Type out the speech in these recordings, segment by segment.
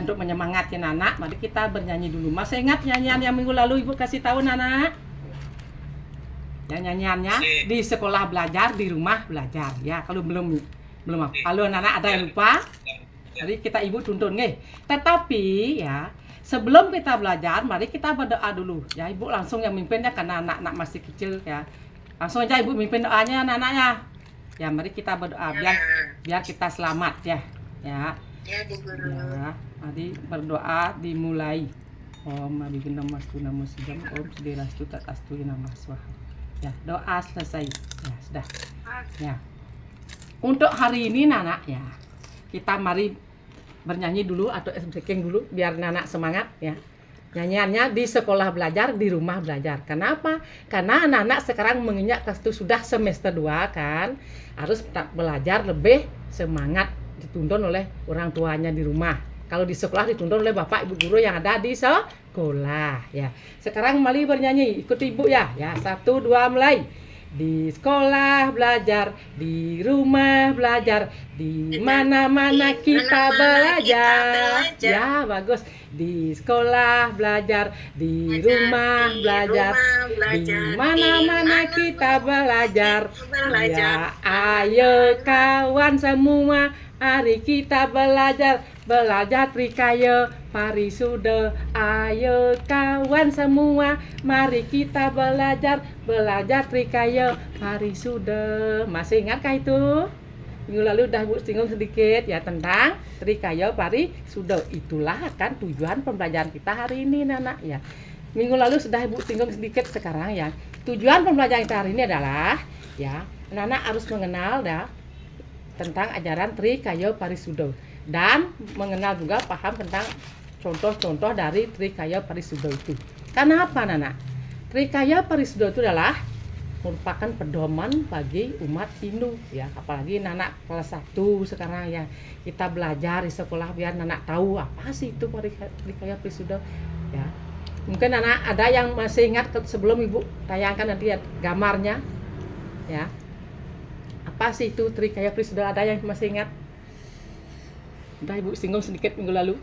untuk menyemangati anak, mari kita bernyanyi dulu. Masih ingat nyanyian yang minggu lalu Ibu kasih tahu anak? Ya, nyanyiannya di sekolah belajar, di rumah belajar. Ya, kalau belum kalau anak ada yang lupa, jadi kita Ibu tuntun nih. Tetapi ya, sebelum kita belajar, mari kita berdoa dulu. Ya, Ibu langsung yang mimpinnya karena anak-anak masih kecil ya. Langsung aja Ibu mimpin doanya anak-anaknya. Ya, mari kita berdoa biar kita selamat ya. Ya. Ya, Bu Guru. Ya, mari berdoa dimulai. Om Abhigna Mastu Namo Sidam Om Sudirastu Tatastu Nama Swaha. Ya, doa selesai. Ya, sudah. Ya. Untuk hari ini Nana ya, kita mari bernyanyi dulu atau speaking dulu biar Nana semangat ya. Nyanyiannya di sekolah belajar, di rumah belajar. Kenapa? Karena anak-anak sekarang menginjak kelas sudah semester 2 kan, harus belajar lebih semangat, dituntun oleh orang tuanya di rumah. Kalau di sekolah dituntun oleh bapak ibu guru yang ada di sekolah ya. Sekarang mari bernyanyi, ikut ibu ya. Ya, 1, 2 mulai. Di sekolah belajar, di rumah belajar, di mana-mana kita belajar. Ya, bagus. Di sekolah belajar, di rumah belajar, di mana-mana kita belajar. Ya, ayo kawan semua, mari kita belajar, belajar Trikaya Parisuda. Ayo kawan semua, mari kita belajar, belajar Trikaya Parisuda. Masih ingatkah itu? Minggu lalu udah Bu singgung sedikit ya tentang Trikaya Parisuda. Itulah kan tujuan pembelajaran kita hari ini Nana ya. Minggu lalu sudah Ibu singgung sedikit, sekarang ya. Tujuan pembelajaran kita hari ini adalah ya, Nana harus mengenal ya tentang ajaran Trikaya Parisuda dan mengenal juga paham tentang contoh-contoh dari Trikaya Parisuda itu. Kenapa Nana? Trikaya Parisuda itu adalah merupakan pedoman bagi umat Hindu ya, apalagi anak kelas 1 sekarang ya. Kita belajar di sekolah biar anak tahu apa sih itu Trikaya Parisuda ya. Mungkin anak ada yang masih ingat sebelum Ibu tayangkan nanti ya gambarnya ya. Apa sih itu Trikaya Parisuda? Ada yang masih ingat? Udah Ibu singgung sedikit minggu lalu.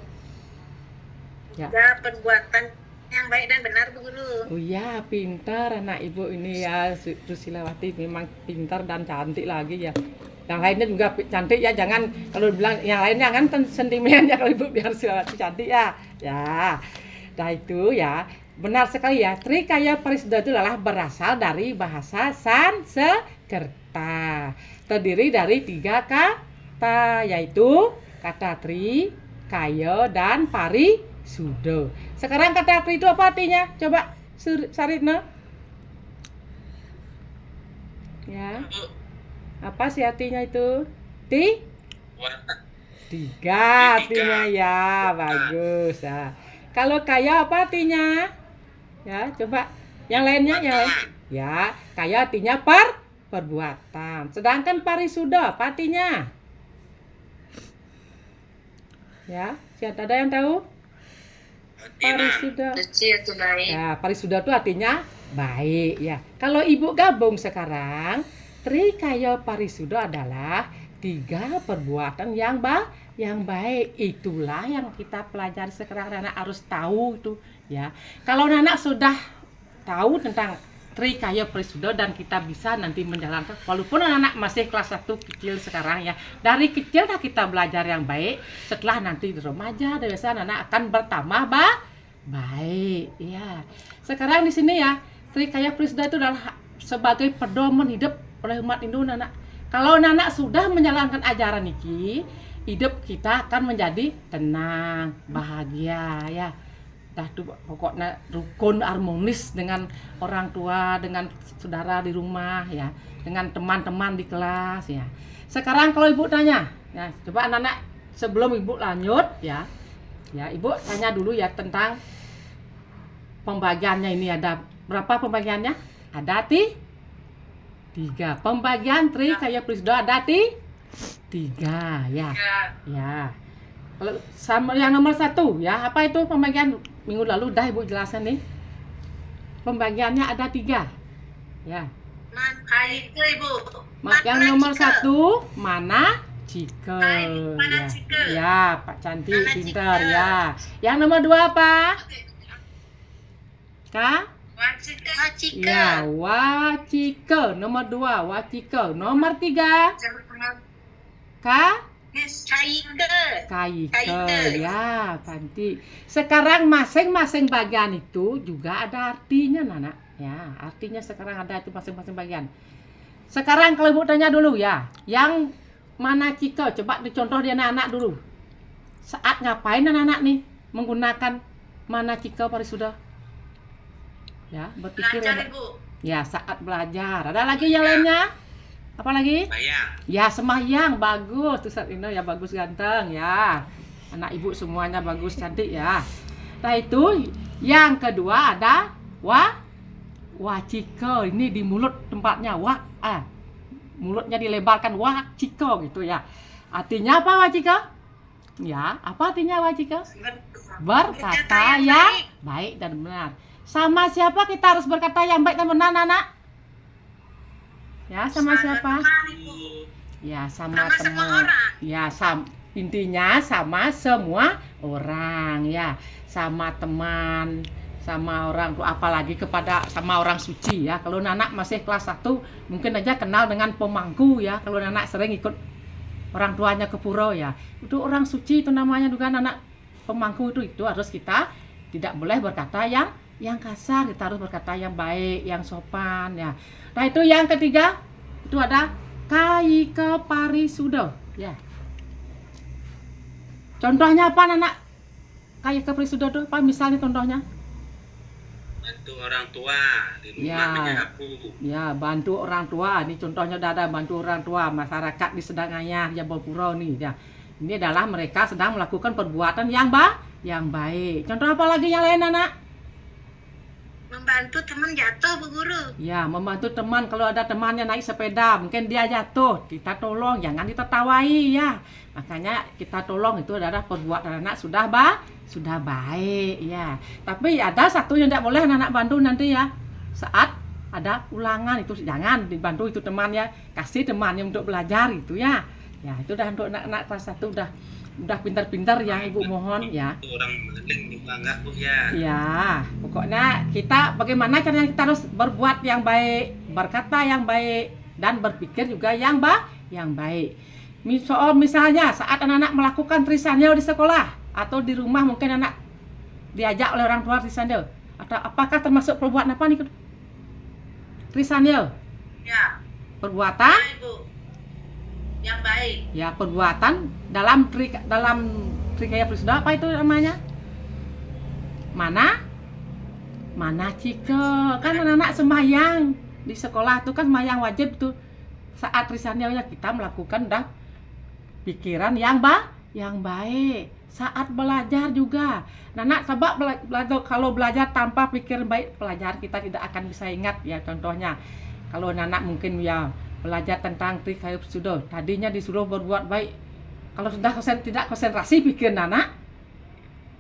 Ya. Ya, perbuatan yang baik dan benar, Bu Guru. Oh iya, pintar anak Ibu ini ya, Susilawati memang pintar dan cantik lagi ya. Yang lainnya juga cantik ya, jangan kalau bilang yang lainnya kan sentimen ya kalau Ibu biar Susilawati cantik ya. Ya. Nah itu ya, benar sekali ya. Trikaya Parisuda itu adalah berasal dari bahasa Sanskerta. Terdiri dari 3 kata, yaitu kata Tri, Kaya, dan Parisuda. Sekarang kata Tri itu apa artinya? Coba Saritna. Ya. Apa sih artinya itu? 3 artinya ya, bagus ya. Kalau Kaya apa artinya? Ya, coba yang lainnya ya. Ya, Kaya artinya perbuatan. Sedangkan Parisuda apa artinya? Ya, siapa ada yang tahu? Parisuda. Ya, Parisuda itu artinya baik ya. Kalau Ibu gabung sekarang, Trikaya Parisuda adalah 3 perbuatan yang baik. Itulah yang kita pelajari sekarang. Anak harus tahu itu ya. Kalau anak sudah tahu tentang Trikaya Parisuda dan kita bisa nanti menjalankan, walaupun anak masih kelas 1 kecil sekarang ya, dari kecil kita belajar yang baik, setelah nanti di remaja dewasa anak akan bertambah baik ya. Sekarang di sini ya, Trikaya Parisuda itu adalah sebagai pedoman hidup oleh umat Hindu anak. Kalau anak sudah menjalankan ajaran ini, hidup kita akan menjadi tenang, bahagia ya. Dah tuh pokoknya rukun harmonis dengan orang tua, dengan saudara di rumah ya, dengan teman-teman di kelas ya. Sekarang kalau Ibu tanya, ya coba anak-anak sebelum Ibu lanjut ya, Ibu tanya dulu ya tentang pembagiannya ini ada berapa pembagiannya? Ada 3. Pembagian Trikaya Parisuda ada 3 ya. Ya. Kalau sama yang nomor 1 ya, apa itu pembagian? Minggu lalu dah Ibu jelasin nih. Pembagiannya ada 3. Ya. Itu Ibu. Yang nomor 1 mana, Cike. Mana Ya. Cike? Ya, Pak cantik, Mana pintar Cike? ya. Yang nomor 2 apa? Kak? Wacike. Wacike. Ya, Wacike. Nomor 2, Wacike. Nomor 3, Kak? Caike. Kaike. Kaike. Ya, cantik. Sekarang masing-masing bagian itu juga ada artinya, Nana. Ya, artinya sekarang ada itu masing-masing bagian. Sekarang kalau Ibu tanya dulu ya, yang mana Cike? Coba dicontoh dia anak-anak dulu. Saat ngapain anak-anak nih menggunakan mana Cike Parisuda? Ya, berpikir Belajar, ya, Ibu. ya, saat belajar. Ada lagi yang lainnya? Apa lagi? Bayang. Ya, sembahyang. Bagus tuh Ustaz Ino ya, bagus ganteng ya. Anak ibu semuanya bagus cantik ya. Nah, itu yang kedua ada wacike. Ini di mulut tempatnya mulutnya dilebarkan wacike gitu ya. Artinya apa wacike? Ya, apa artinya wacike? Berkata yang baik dan benar. Sama siapa kita harus berkata yang baik dan benar, Nana? Ya, sama siapa? Teman, Ibu. Ya, sama Sama semua teman. orang. Ya, intinya sama semua orang ya. Sama teman, sama orang tua, apalagi sama orang suci ya. Kalau Nana masih kelas 1, mungkin aja kenal dengan pemangku ya. Kalau Nana sering ikut orang tuanya ke pura ya. Itu orang suci itu namanya juga anak pemangku itu harus kita tidak boleh berkata yang kasar, kita harus berkata yang baik, yang sopan ya. Nah, itu yang ketiga, itu ada Kaike Parisuda ya. Contohnya apa, Nana? Kaike Parisuda itu apa misalnya contohnya? Bantu orang tua di rumah Ya. menyapu. Ya, bantu orang tua. Ini contohnya ada bantu orang tua, masyarakat di Sedangaya, Jabal nih ya. Ini adalah mereka sedang melakukan perbuatan yang baik. Contoh apa lagi yang lain, Nana? Membantu teman jatuh, Bu Guru. Ya, membantu teman. Kalau ada temannya naik sepeda, mungkin dia jatuh, kita tolong, jangan ditertawai ya. Makanya kita tolong, itu adalah perbuatan anak sudah baik ya. Tapi ada satu yang tidak boleh anak bantu nanti ya. Saat ada ulangan itu jangan dibantu itu teman ya. Kasih temannya untuk belajar itu ya. Ya, itu udah untuk anak-anak kelas 1 udah pintar-pintar ya, Ibu mohon ya. Itu orang maling juga enggak, Bu ya. Ya, pokoknya kita bagaimana caranya kita harus berbuat yang baik, berkata yang baik, dan berpikir juga yang baik. Misalnya saat anak-anak melakukan trisanyo di sekolah atau di rumah, mungkin anak diajak oleh orang tua trisanyo. Atau apakah termasuk perbuatan apa nih? Trisanyo. Ya. Perbuatan? Ya, Ibu. Yang baik. Ya, perbuatan dalam Trikaya Parisuda apa itu namanya? Mana Cike. Kan anak-anak sembahyang di sekolah tuh kan sembahyang wajib tuh. Saat trisanyo ya kita melakukan pikiran yang baik. Saat belajar juga. Anak coba belajar, kalau belajar tanpa pikir baik, pelajaran kita tidak akan bisa ingat ya. Contohnya kalau anak mungkin ya belajar tentang Trikaya Parisuda, tadinya disuruh berbuat baik. Kalau sudah tidak konsentrasi pikir anak,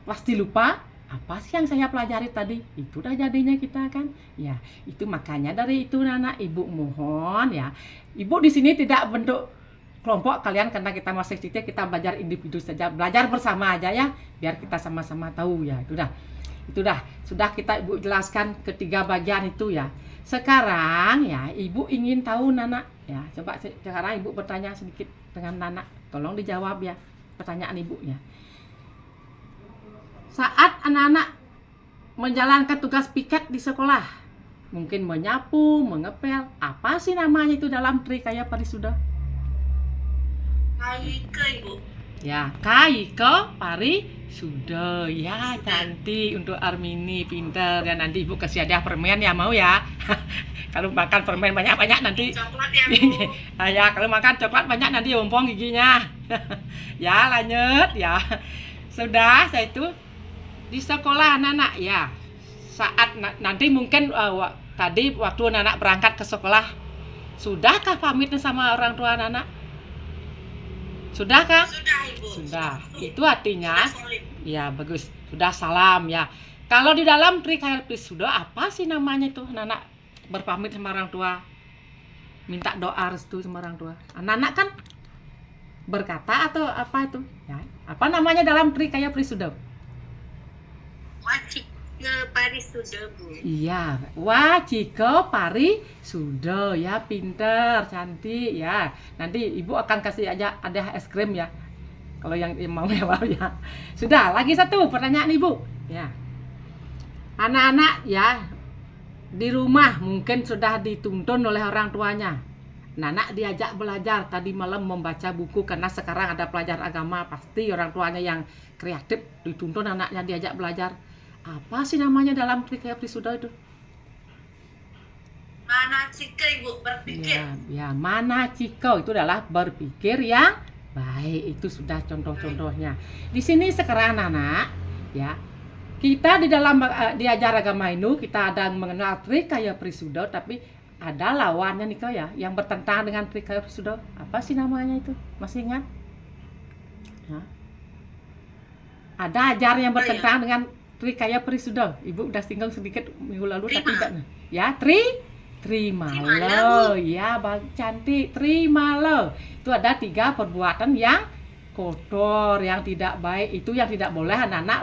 pasti lupa apa sih yang saya pelajari tadi. Itu dah jadinya kita kan. Ya, itu makanya dari itu anak Ibu mohon ya. Ibu di sini tidak bentuk kelompok kalian karena kita masih kecil, kita belajar individu saja, belajar bersama aja ya, biar kita sama-sama tahu ya. Itu dah sudah kita Ibu jelaskan ketiga bagian itu ya. Sekarang ya Ibu ingin tahu Nana ya, coba sekarang Ibu bertanya sedikit dengan Nana, tolong dijawab ya pertanyaan Ibunya. Saat anak-anak menjalankan tugas piket di sekolah, mungkin menyapu, mengepel, apa sih namanya itu dalam Trikaya Parisuda? Kaike, Ibu. Ya, Kaike Parisuda. Ya, cantik untuk Armini, pinter. Dan nanti Ibu kasih hadiah permen ya, mau ya. Kalau makan permen banyak-banyak nanti. Coklat ya, Bu. Ya, kalau makan coklat banyak nanti ompong giginya. Ya, lanjut ya. Sudah, saya itu di sekolah anak-anak ya. Saat nanti mungkin tadi waktu anak berangkat ke sekolah, sudahkah pamit sama orang tua anak? Sudahkah? Sudah, Ibu. Sudah. Itu artinya Sudah solid. ya bagus. Sudah salam ya. Kalau di dalam Trikaya Parisuda apa sih namanya itu anak berpamit sama orang tua, minta doa restu sama orang tua. Anak-anak kan berkata atau apa itu? Ya, apa namanya dalam Trikaya Parisuda? Wacike Parisuda, Bu. Iya, Wacike Parisuda ya, pinter, cantik ya. Nanti Ibu akan kasih aja ada es krim ya. Kalau yang mau ya. Sudah, lagi satu pertanyaan Ibu. Ya. Anak-anak ya di rumah mungkin sudah dituntun oleh orang tuanya. Anak diajak belajar tadi malam membaca buku karena sekarang ada pelajar agama, pasti orang tuanya yang kreatif dituntun anaknya diajak belajar. Apa sih namanya dalam Trikaya Parisuda itu? Manacike, Ibu, berpikir. Ya, manacike itu adalah berpikir yang baik. Itu sudah contoh-contohnya. Di sini sekarang anak ya, kita di dalam diajar agama ini kita ada mengenal Trikaya Parisuda, tapi ada lawannya nih kau ya, yang bertentangan dengan Trikaya Parisuda. Apa sih namanya itu? Masih ingat? Hah? Ada ajar yang bertentangan dengan Trikaya Parisuda. Ibu udah tinggal sedikit minggu lalu tapi tidak. Ya, Trimala. Ya, cantik. Trimala. Itu ada 3 perbuatan yang kotor, yang tidak baik. Itu yang tidak boleh anak-anak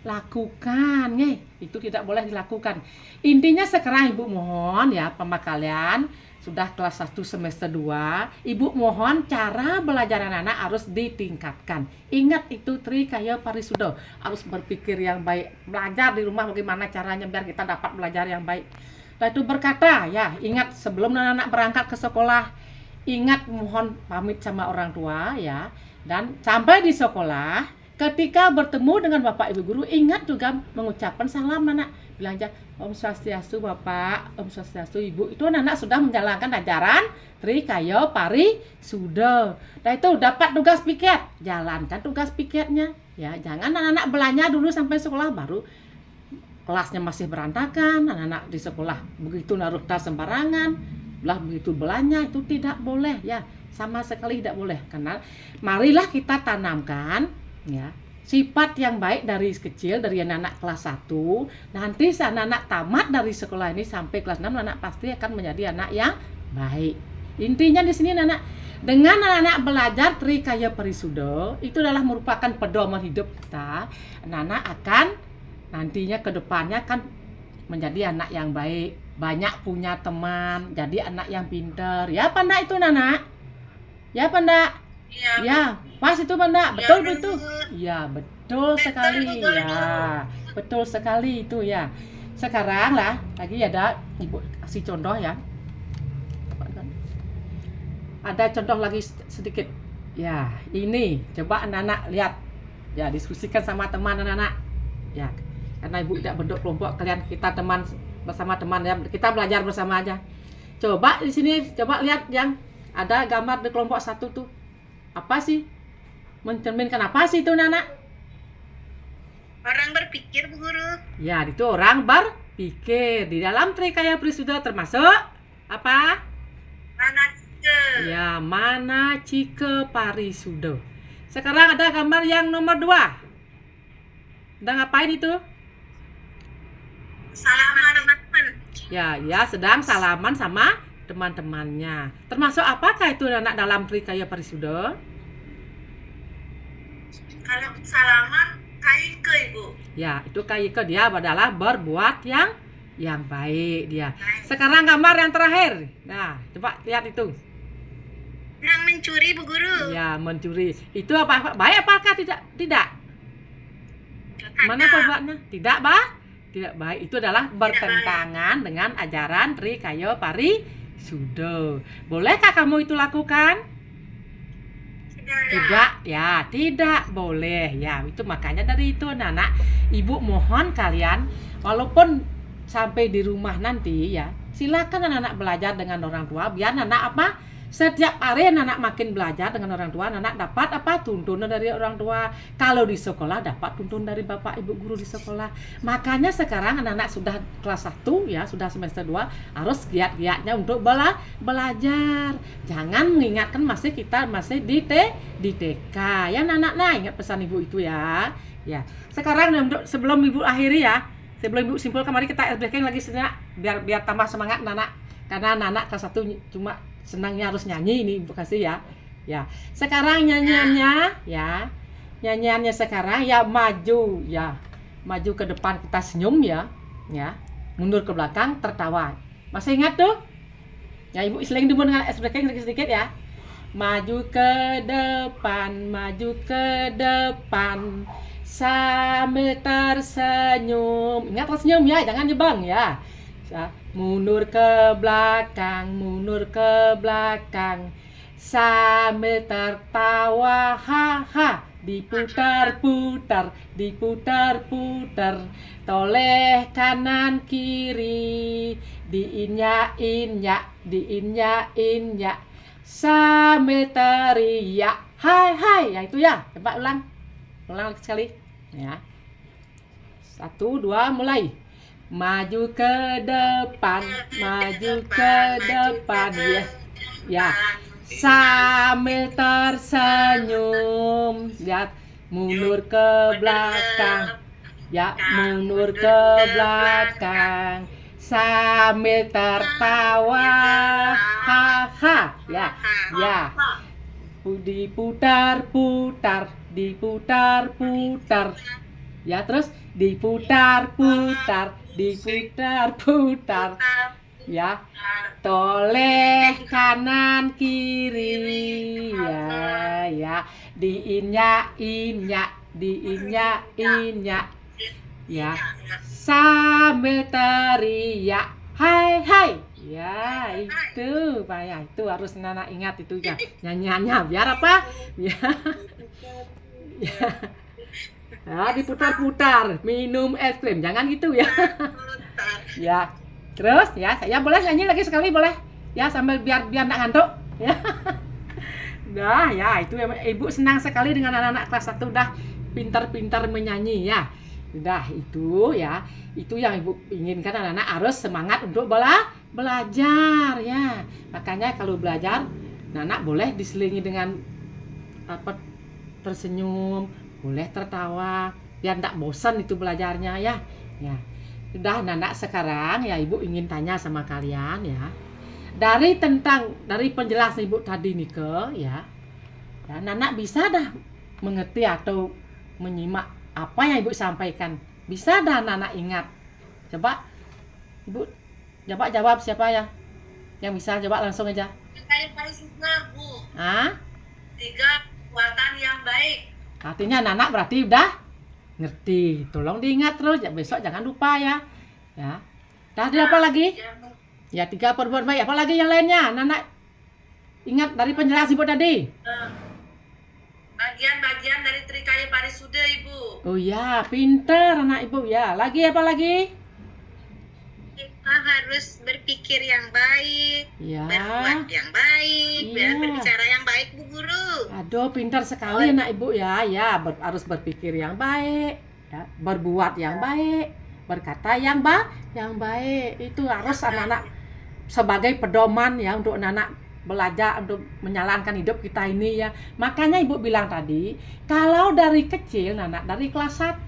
lakukan, itu tidak boleh dilakukan. Intinya sekarang Ibu mohon ya, Pama kalian sudah kelas 1 semester 2, Ibu mohon cara belajar anak-anak harus ditingkatkan. Ingat itu Trikaya Parisuda, harus berpikir yang baik, belajar di rumah bagaimana caranya biar kita dapat belajar yang baik. Nah itu berkata ya, ingat sebelum anak-anak berangkat ke sekolah, ingat mohon pamit sama orang tua ya, dan sampai di sekolah ketika bertemu dengan Bapak Ibu guru, ingat juga mengucapkan salam anak. Bilang aja, Om Swastiastu Bapak, Om Swastiastu Ibu. Itu anak-anak sudah menjalankan ajaran Trikaya Parisuda. Nah itu dapat tugas piket, jalankan tugas piketnya. Ya, jangan anak-anak belanja dulu sampai sekolah baru kelasnya masih berantakan, anak-anak di sekolah begitu naruh tas sembarangan, begitu belanja, itu tidak boleh ya, sama sekali tidak boleh. Karena marilah kita tanamkan ya sifat yang baik dari kecil, dari anak-anak kelas 1. Nanti anak-anak tamat dari sekolah ini sampai kelas 6, anak pasti akan menjadi anak yang baik. Intinya di sini anak, dengan anak-anak belajar Trikaya Parisuda itu adalah merupakan pedoman hidup kita. Anak-anak akan nantinya ke depannya akan menjadi anak yang baik, banyak punya teman, jadi anak yang pintar. Ya apa enggak itu anak? Ya apa enggak? Ya, pas itu Banda, betul Ya, itu. Ya, betul sekali ya. Betul sekali itu ya. Sekarang lah, lagi ada Ibu kasih contoh ya. Ada contoh lagi sedikit. Ya, ini coba anak-anak lihat. Ya, diskusikan sama teman anak-anak. Ya, karena Ibu tidak bentuk kelompok, kalian kita teman bersama teman ya. Kita belajar bersama aja. Coba di sini coba lihat yang ada gambar di kelompok 1 tuh. Apa sih? Mencerminkan apa sih itu anak? Orang berpikir, Bu Guru. Ya, itu orang berpikir. Di dalam Trikaya Parisuda termasuk apa? Manacike. Ya, Manacike Parisuda. Sekarang ada gambar yang nomor 2. Sedang ngapain itu? Salaman teman-teman. Ya, sedang salaman sama teman-temannya. Termasuk apakah itu anak dalam Trikaya Parisuda? Kalau salaman kaike, Ibu. Ya, itu kayak dia adalah berbuat yang baik dia. Sekarang gambar yang terakhir. Nah, coba lihat itu. Yang mencuri, Bu Guru. Ya, mencuri. Itu apa? Baik apakah tidak? Tidak. Mana perbuatannya? Tidak, tidak baik. Itu adalah bertentangan dengan ajaran Trikaya Parisuda. Bolehkah kamu itu lakukan? Tidak, ya, tidak boleh. Ya, itu makanya dari itu anak-anak, Ibu mohon kalian walaupun sampai di rumah nanti ya, silakan anak-anak belajar dengan orang tua biar anak apa? Setiap hari anak makin belajar dengan orang tua, anak dapat apa? Tuntunan dari orang tua. Kalau di sekolah dapat tuntun dari Bapak Ibu guru di sekolah. Makanya sekarang anak-anak sudah kelas 1 ya, sudah semester 2 harus giat-giatnya untuk belajar. Jangan mengingatkan kita masih di TK. Ya anak-anak, ingat pesan Ibu itu ya. Ya. Sekarang sebelum Ibu akhiri ya, sebelum Ibu simpulkan, mari kita breaking lagi sejenak biar tambah semangat anak-anak. Karena anak-anak kelas 1 cuma senangnya harus nyanyi ini Ibu kasih ya. Ya, sekarang nyanyiannya ya. Nyanyiannya sekarang ya maju ya. Maju ke depan kita senyum ya. Ya. Mundur ke belakang tertawa. Masih ingat tuh? Ya, Ibu seling dulu dengan sedikit-sedikit ya. Maju ke depan sambil tersenyum. Ingat tersenyum ya, jangan jebang ya. Mundur ke belakang sambil tertawa, haha. Diputar-putar, toleh kanan kiri, diinjak, sambil teriak, hai hai. Ya itu ya, coba ulang sekali ya. 1, 2, mulai. Maju ke depan ya. Ya, sambil tersenyum. Lihat, mundur ke belakang. Ya, mundur ke belakang sambil tertawa. Haha. Ya. Diputar-putar. Ya, terus diputar-putar. Ya, toleh kanan kiri ya, diinjak ya, sambil teriak, hai hai. Ya, itu Pak ya, itu harus Nana ingat itu ya nyanyiannya, biar apa? Ya, diputar-putar, minum es krim, jangan gitu ya. Ya, terus ya, saya boleh nyanyi lagi sekali boleh? Ya, sambil biar nggak ngantuk ya. Nah, ya itu Ibu senang sekali dengan anak-anak kelas 1 udah pintar-pintar menyanyi ya. Udah itu ya, itu yang Ibu inginkan anak-anak harus semangat untuk belajar ya. Makanya kalau belajar, anak boleh diselingi dengan apa, tersenyum, boleh tertawa, biar enggak bosan itu belajarnya ya. Ya. Udah Nana sekarang ya Ibu ingin tanya sama kalian ya. Dari penjelasan Ibu tadi Nike ya. Ya, Nana bisa dah mengerti atau menyimak apa yang Ibu sampaikan. Bisa dah Nana ingat. Coba Ibu jawab siapa ya? Yang bisa coba langsung aja. Saya paling suka, Bu. 3 kekuatan yang baik. Artinya Nana berarti udah ngerti. Tolong diingat terus ya, besok jangan lupa ya. Ya. Tadi apa lagi? Ya, 3 perbuatan baik. Apa lagi yang lainnya? Nana ingat dari penjelasan Ibu tadi. Bagian-bagian dari Trikaya Parisuda, Ibu. Oh ya, pinter anak Ibu ya. Lagi apa lagi? Kita harus berpikir yang baik, Ya. berbuat yang baik, Iya. berbicara yang baik, Bu Guru. Aduh, pintar sekali anak Ibu ya. Ya, harus berpikir yang baik, ya, berbuat yang baik, berkata yang baik. Itu harus anak-anak sebagai pedoman ya untuk anak-anak belajar untuk menjalankan hidup kita ini ya. Makanya Ibu bilang tadi, kalau dari kecil anak dari kelas 1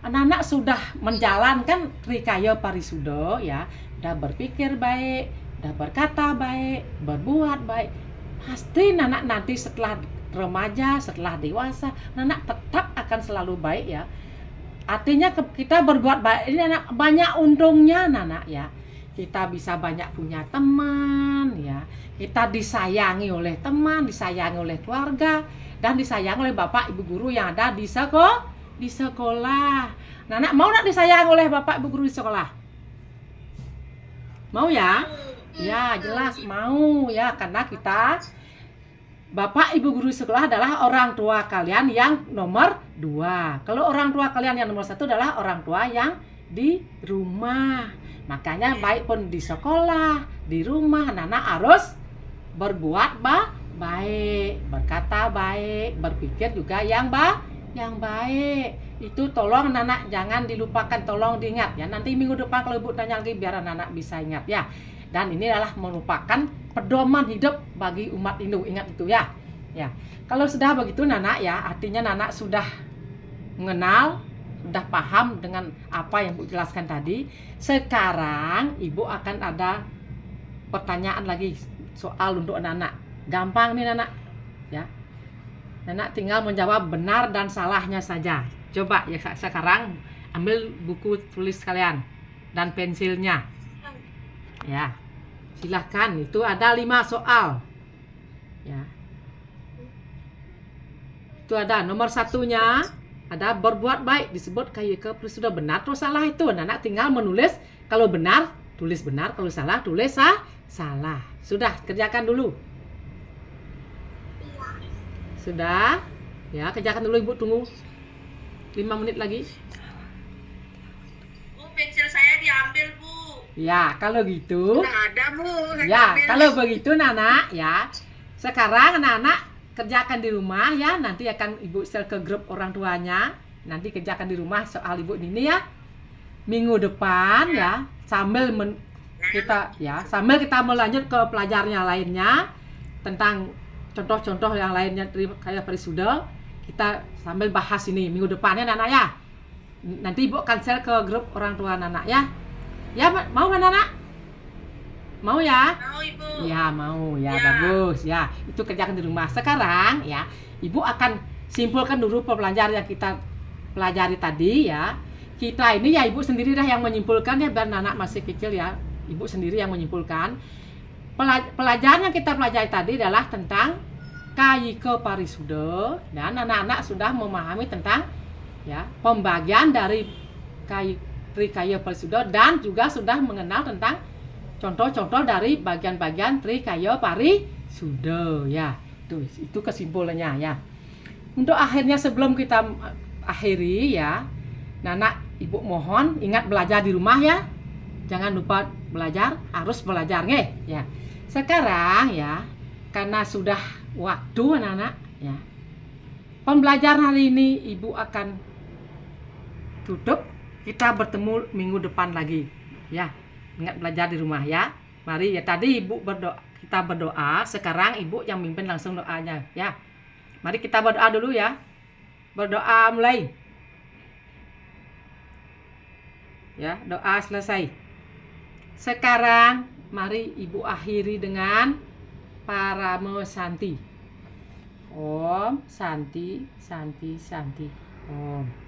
anak-anak sudah menjalankan Trikaya Parisuda ya, udah berpikir baik, udah berkata baik, berbuat baik, pasti anak nanti setelah remaja, setelah dewasa, anak tetap akan selalu baik ya. Artinya kita berbuat baik ini anak banyak untungnya anak ya. Kita bisa banyak punya teman ya. Kita disayangi oleh teman, disayangi oleh keluarga, dan disayangi oleh Bapak Ibu guru yang ada di sekolah. Nana mau nak disayang oleh Bapak Ibu guru di sekolah? Mau ya? Ya, jelas mau ya, karena kita Bapak Ibu guru sekolah adalah orang tua kalian yang nomor 2. Kalau orang tua kalian yang nomor 1 adalah orang tua yang di rumah. Makanya baik pun di sekolah, di rumah, Nana harus berbuat baik, berkata baik, berpikir juga yang baik. Itu tolong Nana jangan dilupakan, tolong diingat ya. Nanti minggu depan kalau Ibu tanya lagi biar Nana bisa ingat ya. Dan ini adalah merupakan pedoman hidup bagi umat Hindu, ingat itu ya. Ya. Kalau sudah begitu Nana ya, artinya Nana sudah mengenal, sudah paham dengan apa yang Ibu jelaskan tadi. Sekarang Ibu akan ada pertanyaan lagi soal untuk anak-anak. Gampang nih anak. ya. Nana tinggal menjawab benar dan salahnya saja. Coba ya sekarang ambil buku tulis kalian dan pensilnya. Ya. Silahkan, itu ada 5 soal. Ya. Itu ada nomor 1-nya ada berbuat baik disebut kayu ke sudah benar atau salah itu. Nana tinggal menulis, kalau benar tulis benar, kalau salah tulis salah. Sudah, kerjakan dulu. Sudah? Ya, kerjakan dulu Ibu, tunggu 5 menit lagi. Bu, pensil saya diambil, Bu. Ya, kalau gitu. Nggak ada, Bu. Nggak Ya, diambil. kalau begitu Nana, ya. Sekarang Nana kerjakan di rumah ya. Nanti akan Ibu share ke grup orang tuanya. Nanti kerjakan di rumah soal Ibu ini ya. Minggu depan ya, sambil sambil kita melanjut ke pelajarannya lainnya tentang contoh-contoh yang lainnya kayak Parisuda, kita sambil bahas ini minggu depannya Nana ya. Nanti Ibu akan share ke grup orang tua Nana ya. Ya, mau kan Nana? Mau ya? Mau, Ibu. Ya, mau ya, Ya. bagus ya. Itu kerjakan di rumah. Sekarang ya, Ibu akan simpulkan dulu pelajaran yang kita pelajari tadi ya. Kita ini ya Ibu sendiri dah yang menyimpulkan ya, biar anak masih kecil ya. Ibu sendiri yang menyimpulkan. Pelajaran yang kita pelajari tadi adalah tentang Kayike Parisuda, dan anak-anak sudah memahami tentang ya pembagian dari Trikaya Parisuda dan juga sudah mengenal tentang contoh-contoh dari bagian-bagian Trikaya Parisuda ya. Itu kesimpulannya ya. Untuk akhirnya sebelum kita akhiri ya, Nana Ibu mohon ingat belajar di rumah ya. Jangan lupa belajar, harus belajar nggih ya. Sekarang ya, karena sudah waktu anak-anak ya. Pembelajaran hari ini Ibu akan tutup. Kita bertemu minggu depan lagi ya. Ingat belajar di rumah ya. Mari ya, tadi Ibu berdoa, kita berdoa. Sekarang Ibu yang mimpin langsung doanya ya. Mari kita berdoa dulu ya. Berdoa mulai. Ya, doa selesai. Sekarang mari Ibu akhiri dengan Parame Santi. Om Santi Santi Santi. Om.